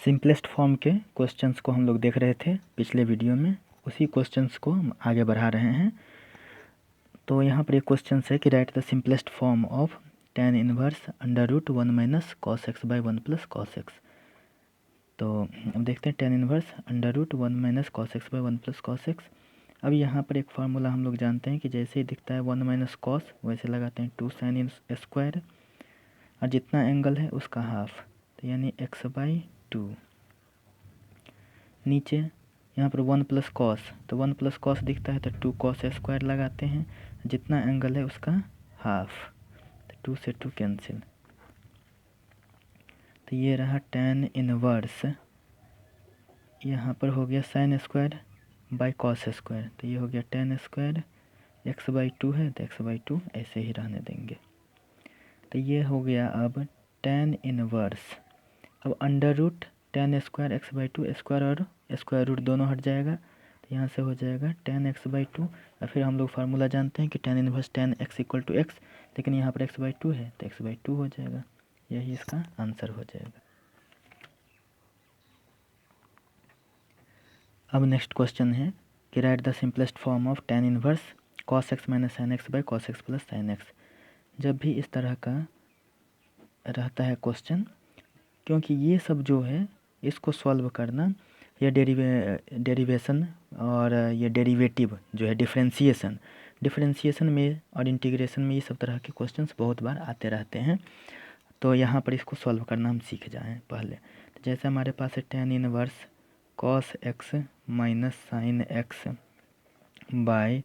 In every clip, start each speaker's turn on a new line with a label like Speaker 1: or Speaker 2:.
Speaker 1: Simplest form के questions को हम लोग देख रहे थे पिछले वीडियो में, उसी क्वेश्चंस को हम आगे बढ़ा रहे हैं। तो यहाँ पर एक क्वेश्चन है कि write the simplest form of tan inverse under root 1 minus cos x by 1 plus cos x. तो अब देखते हैं tan inverse under root 1 minus cos x by 1 plus cos x. अब यहाँ पर एक फार्मूला हम लोग जानते हैं कि जैसे ही दिखता है 1 माइनस कॉस, वैसे लगाते हैं 2 साइन स्क्वायर और जितना एंगल है उसका हाफ, तो यानी x बाई 2। नीचे यहाँ पर 1 प्लस कॉस, तो 1 प्लस कॉस दिखता है तो 2 कॉस स्क्वायर लगाते हैं, जितना एंगल है उसका हाफ, तो 2 से 2 कैंसिल। तो ये रहा tan इनवर्स, यहाँ पर हो गया sine square by cos square, तो ये हो गया tan स्क्वायर, x बाई 2 है तो x बाई 2 ऐसे ही रहने देंगे। तो ये हो गया अब tan इनवर्स। अब under root tan square x by 2, square और स्क्वायर रूट दोनों हट जाएगा, तो यहाँ से हो जाएगा tan x बाई 2। और फिर हम लोग फार्मूला जानते हैं कि tan inverse tan x equal to x, लेकिन यहाँ पर x बाई 2 है तो x बाई 2 हो जाएगा। यही इसका आंसर हो जाएगा। अब नेक्स्ट क्वेश्चन है कि write the simplest form of tan inverse cos x minus sine x by cos x plus sine x. जब भी इस तरह का रहता है क्वेश्चन, क्योंकि ये सब जो है इसको सॉल्व करना, ये डेरिवेशन और ये डेरिवेटिव जो है डिफरेंशिएशन में और इंटीग्रेशन में, ये सब तरह के क्वेश्चंस बहुत बार आते रहते हैं। तो यहाँ पर इसको सॉल्व करना हम सीख जाएं पहले। तो जैसे हमारे पास है tan inverse cos x minus sine x by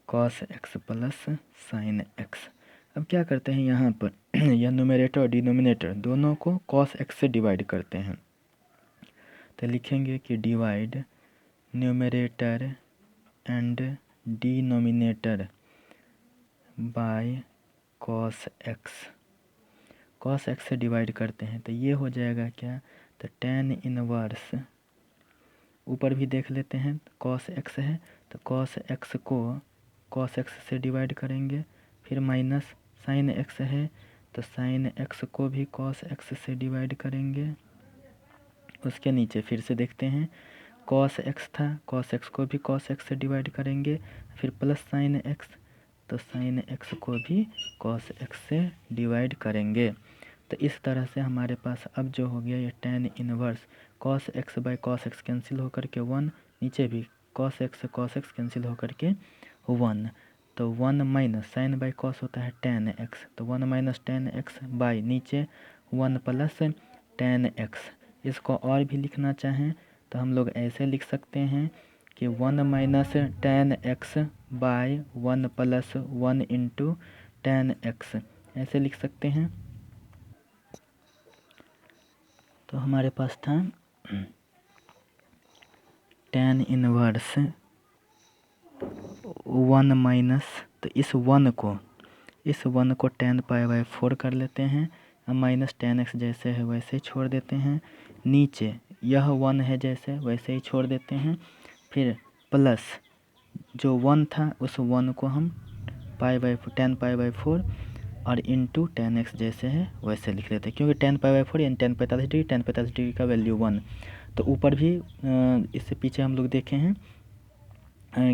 Speaker 1: cos x plus sine x. अब क्या करते हैं यहाँ पर यह न्यूमरेटर और डिनोमिनेटर दोनों को cos x से डिवाइड करते हैं। तो लिखेंगे कि divide numerator and denominator by cos x से डिवाइड करते हैं, तो ये हो जाएगा क्या, तो tan इनवर्स, ऊपर भी देख लेते हैं cos x है तो cos x को cos x से डिवाइड करेंगे, फिर माइनस साइन x है तो साइन x को भी cos x से डिवाइड करेंगे। उसके नीचे फिर से देखते हैं cos x था, cos x को भी cos x से डिवाइड करेंगे, फिर प्लस साइन x, तो साइन x को भी cos x से डिवाइड करेंगे। तो इस तरह से हमारे पास अब जो हो गया ये tan inverse cos x by cos x cancel होकर के 1, नीचे भी cos x कैंसिल होकर के 1, तो 1 माइनस साइन बाई cos होता है tan x, तो 1 माइनस tan x बाई नीचे 1 प्लस tan x। इसको और भी लिखना चाहें तो हम लोग ऐसे लिख सकते हैं कि 1 minus tan x by 1 plus 1 into tan x, ऐसे लिख सकते हैं। तो हमारे पास था tan इनवर्स 1 माइनस, तो इस 1 को tan पाई बाई 4 कर लेते हैं, अब माइनस tan x जैसे है वैसे ही छोड़ देते हैं, नीचे यह 1 है जैसे वैसे ही छोड़ देते हैं, फिर प्लस जो 1 था उस 1 को हम tan पाई बाई 4 और इंटू tan x जैसे है वैसे लिख लेते हैं, क्योंकि tan पाई बाई 4 यानी tan 45 डिग्री, tan 45 डिग्री का वैल्यू 1। तो ऊपर भी इससे पीछे हम लोग देखे हैं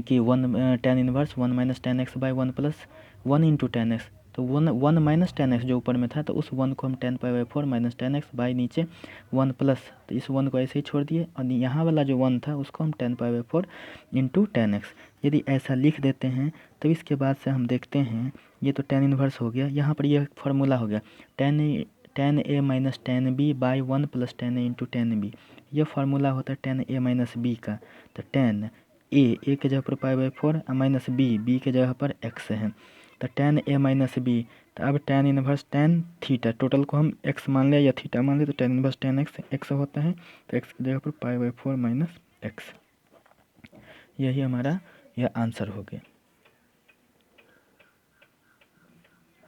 Speaker 1: कि 1 tan inverse 1 minus tan x by 1 plus 1 into tan x, तो 1 माइनस tan x जो ऊपर में था, तो उस 1 को हम tan pi by 4 minus tan x by नीचे 1 प्लस, तो इस 1 को ऐसे ही छोड़ दिए, और यहाँ वाला जो 1 था उसको हम tan pi by 4 into tan x। यदि ऐसा लिख देते हैं तो इसके बाद से हम देखते हैं, ये तो tan इनवर्स हो गया, यहाँ पर यह फार्मूला हो गया tan a minus tan b by 1 plus tan a into tan b। यह फार्मूला होता है tan a माइनस b का, तो tan ए के जगह पर पाई बाई 4 माइनस बी के जगह पर x है, तो tan a माइनस बी। तो अब tan inverse tan theta, total को हम x मान लिया या थीटा मान लिया, तो tan इनवर्स tan x होता है, तो x की जगह पर पाई बाई 4 माइनस x। यही हमारा यह आंसर हो गया।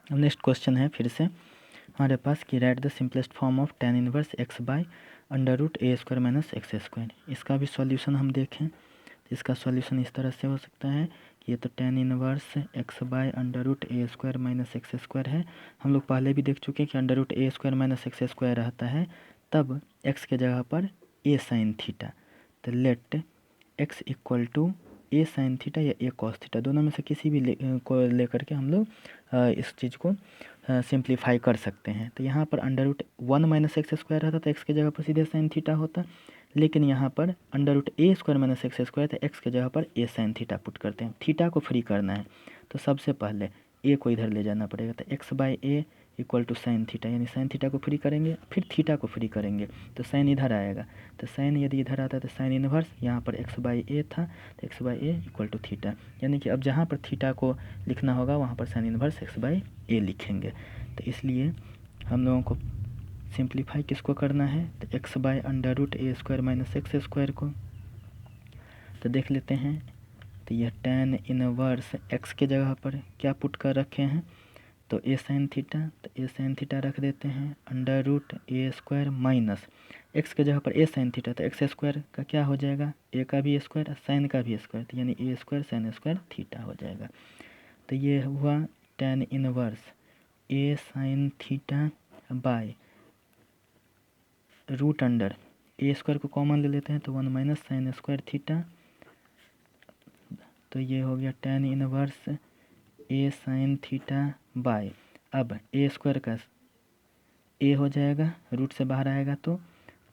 Speaker 1: अब नेक्स्ट क्वेश्चन है फिर से हमारे पास कि write the simplest form of tan inverse x by under root a square minus x square. इसका भी सॉल्यूशन हम देखें, इसका सॉल्यूशन इस तरह से हो सकता है कि ये तो tan inverse x by under root a square minus x square है। हम लोग पहले भी देख चुके हैं कि under root a square minus x square रहता है, तब x के जगह पर ए साइन थीटा। तो let x equal to a sine theta या ए कॉस थीटा, दोनों में से किसी भी को लेकर के हम लोग इस चीज़ को सिंप्लीफाई कर सकते हैं। तो यहाँ पर under root 1 minus x square रहता तो एक्स की जगह पर सीधे साइन थीटा होता, लेकिन यहाँ पर under root a square minus x square, तो एक्स की जगह पर ए साइन थीटा पुट करते हैं। थीटा को फ्री करना है तो सबसे पहले ए को इधर ले जाना पड़ेगा, तो x by a equal to sine theta, यानी साइन थीटा को फ्री करेंगे फिर थीटा को फ्री करेंगे तो साइन इधर आएगा। तो साइन यदि इधर आता है तो साइन इनवर्स, यहाँ पर एक्स बाई ए था तो x by a equal to theta, यानी कि अब जहाँ पर थीटा को लिखना होगा वहाँ पर साइन इनवर्स एक्स बाई ए लिखेंगे। तो इसलिए हम लोगों को सिंप्लीफाई किसको करना है, तो x by under root a square minus x square को। तो देख लेते हैं, तो यह tan इनवर्स एक्स के जगह पर क्या पुट कर रखे हैं, तो ए साइन थीटा, तो ए साइन थीटा रख देते हैं under root a square minus x के जगह पर ए साइन थीटा, तो एक्स स्क्वायर का क्या हो जाएगा, ए का भी स्क्वायर साइन का भी स्क्वायर, तो यानी a square sine square theta हो जाएगा। तो ये हुआ tan inverse a sine theta by root under a square को कॉमन ले लेते हैं तो 1 माइनस साइन स्क्वायर थीटा, तो ये हो गया tan inverse a sine theta bye, अब ए स्क्वायर का ए हो जाएगा रूट से बाहर आएगा तो,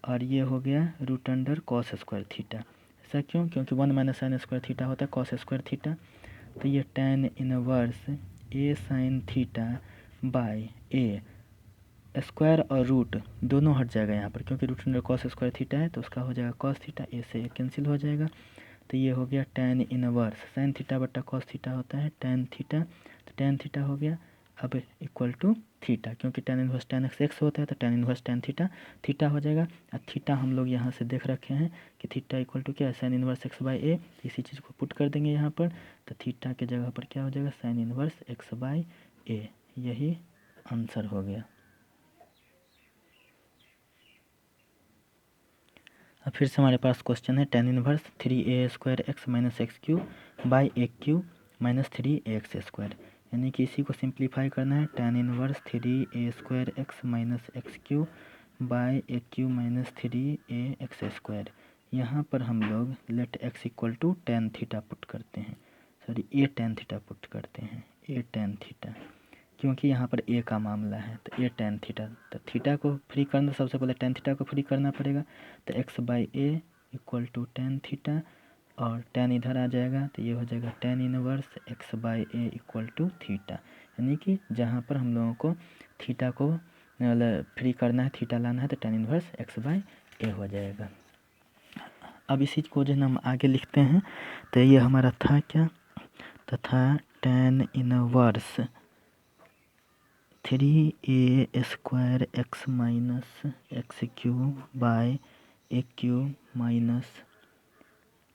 Speaker 1: और ये हो गया root under cos square theta. ऐसा क्यों, क्योंकि 1 माइनस साइन स्क्वायर थीटा होता है कॉस स्क्वायर थीटा। तो ये tan inverse a sine theta by a square और रूट दोनों हट जाएगा यहाँ पर, क्योंकि root under cos square theta है तो उसका हो जाएगा कॉस थीटा, ए से ए कैंसिल हो जाएगा। तो ये हो गया tan इनवर्स साइन थीटा बट्टा कॉस थीटा होता है tan थीटा, तो tan थीटा हो गया अब इक्वल टू थीटा, क्योंकि tan inverse tan x x होता है तो tan inverse tan theta theta हो जाएगा। और थीटा हम लोग यहाँ से देख रखे हैं कि थीटा इक्वल टू क्या है, साइन इनवर्स एक्स बाई ए, इसी चीज़ को पुट कर देंगे यहाँ पर, तो थीटा के जगह पर क्या हो जाएगा sine inverse x by a, यही आंसर हो गया। अब फिर से हमारे पास क्वेश्चन है tan inverse 3a square x minus x cube by a cube minus 3ax square, यानी कि इसी को सिंप्लीफाई करना है। tan inverse 3a square x minus x cube by a cube minus 3ax square, यहाँ पर हम लोग let x equal to tan theta put करते हैं, सॉरी ए tan थीटा पुट करते हैं, ए tan थीटा, क्योंकि यहाँ पर ए का मामला है तो ए tan थीटा, तो थीटा को फ्री करना सबसे पहले tan थीटा को फ्री करना पड़ेगा, तो x by a equal to tan theta, और tan इधर आ जाएगा तो ये हो जाएगा tan inverse x by a equal to theta, यानी कि जहाँ पर हम लोगों को थीटा को फ्री करना है, थीटा लाना है, तो tan इनवर्स एक्स बाई ए हो जाएगा। अब इसी को जो है हम आगे लिखते हैं, तो ये हमारा था क्या, तथा tan inverse 3a square x minus x cube by A cube minus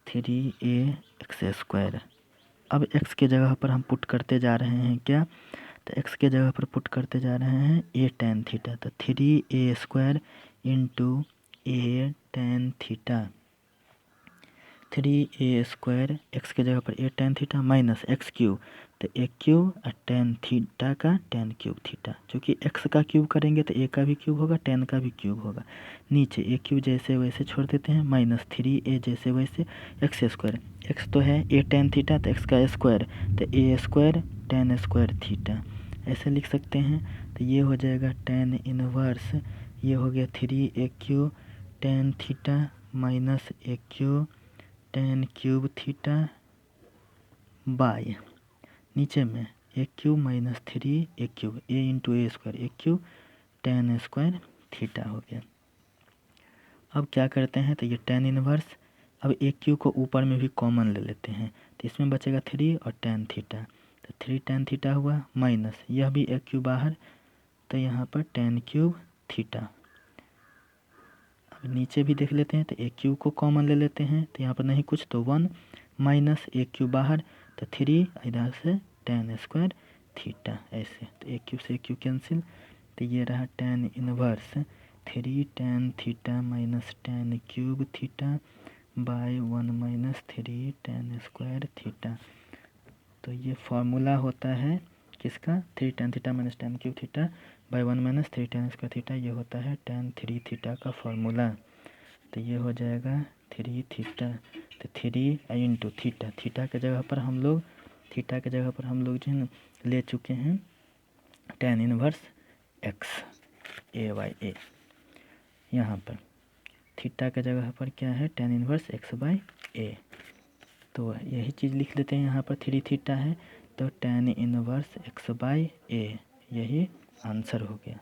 Speaker 1: 3ax square. अब x के जगह पर हम पुट करते जा रहे हैं क्या, तो x के जगह पर पुट करते जा रहे हैं ए tan थीटा, तो 3a स्क्वायर इंटू ए tan theta, 3a square x के जगह पर ए tan theta minus x cube, तो ए क्यूब और tan थीटा का tan क्यूब थीटा, क्योंकि एक्स का क्यूब करेंगे तो ए का भी क्यूब होगा tan का भी क्यूब होगा, नीचे ए क्यूब जैसे वैसे छोड़ देते हैं माइनस 3a जैसे वैसे एक्स स्क्वायर, एक्स तो है ए tan थीटा तो एक्स का स्क्वायर, तो ए स्क्वायर tan स्क्वायर थीटा ऐसे लिख सकते हैं। तो ये हो जाएगा tan इनवर्स, ये हो गया 3a cube tan theta minus A cube tan cube theta by नीचे में ए क्यूब माइनस 3 ए क्यूब ए इंटू ए स्क्वायर ए क्यूब tan स्क्वायर थीटा हो गया। अब क्या करते हैं, तो ये tan इनवर्स, अब ए क्यूब को ऊपर में भी कॉमन ले लेते हैं, तो इसमें बचेगा 3 और tan थीटा, तो 3 tan थीटा हुआ माइनस यह भी ए क्यूब बाहर, तो यहाँ पर tan क्यूब थीटा। अब नीचे भी देख लेते हैं, तो ए क्यूब को कॉमन ले लेते हैं, तो यहाँ पर नहीं कुछ तो 1 माइनस ए क्यूब बाहर, तो 3 इधर से tan स्क्वायर थीटा ऐसे, तो ए क्यूब से ए क्यूब कैंसिल, तो ये रहा tan inverse 3 tan theta minus tan cube theta by 1 minus 3 tan square theta. तो ये फॉर्मूला होता है किसका, 3 tan theta minus tan cube theta by 1 minus 3 tan square theta, ये होता है tan 3 थीटा का फॉर्मूला। तो ये हो जाएगा 3 थीटा। तो 3 इंटू थीटा, थीटा के जगह पर हम लोग जो है ना ले चुके हैं tan इनवर्स x a/a। यहाँ पर थीटा के जगह पर क्या है, tan इनवर्स x/a। तो यही चीज़ लिख लेते हैं, यहाँ पर 3 थीटा है तो tan इनवर्स x/a, यही आंसर हो गया।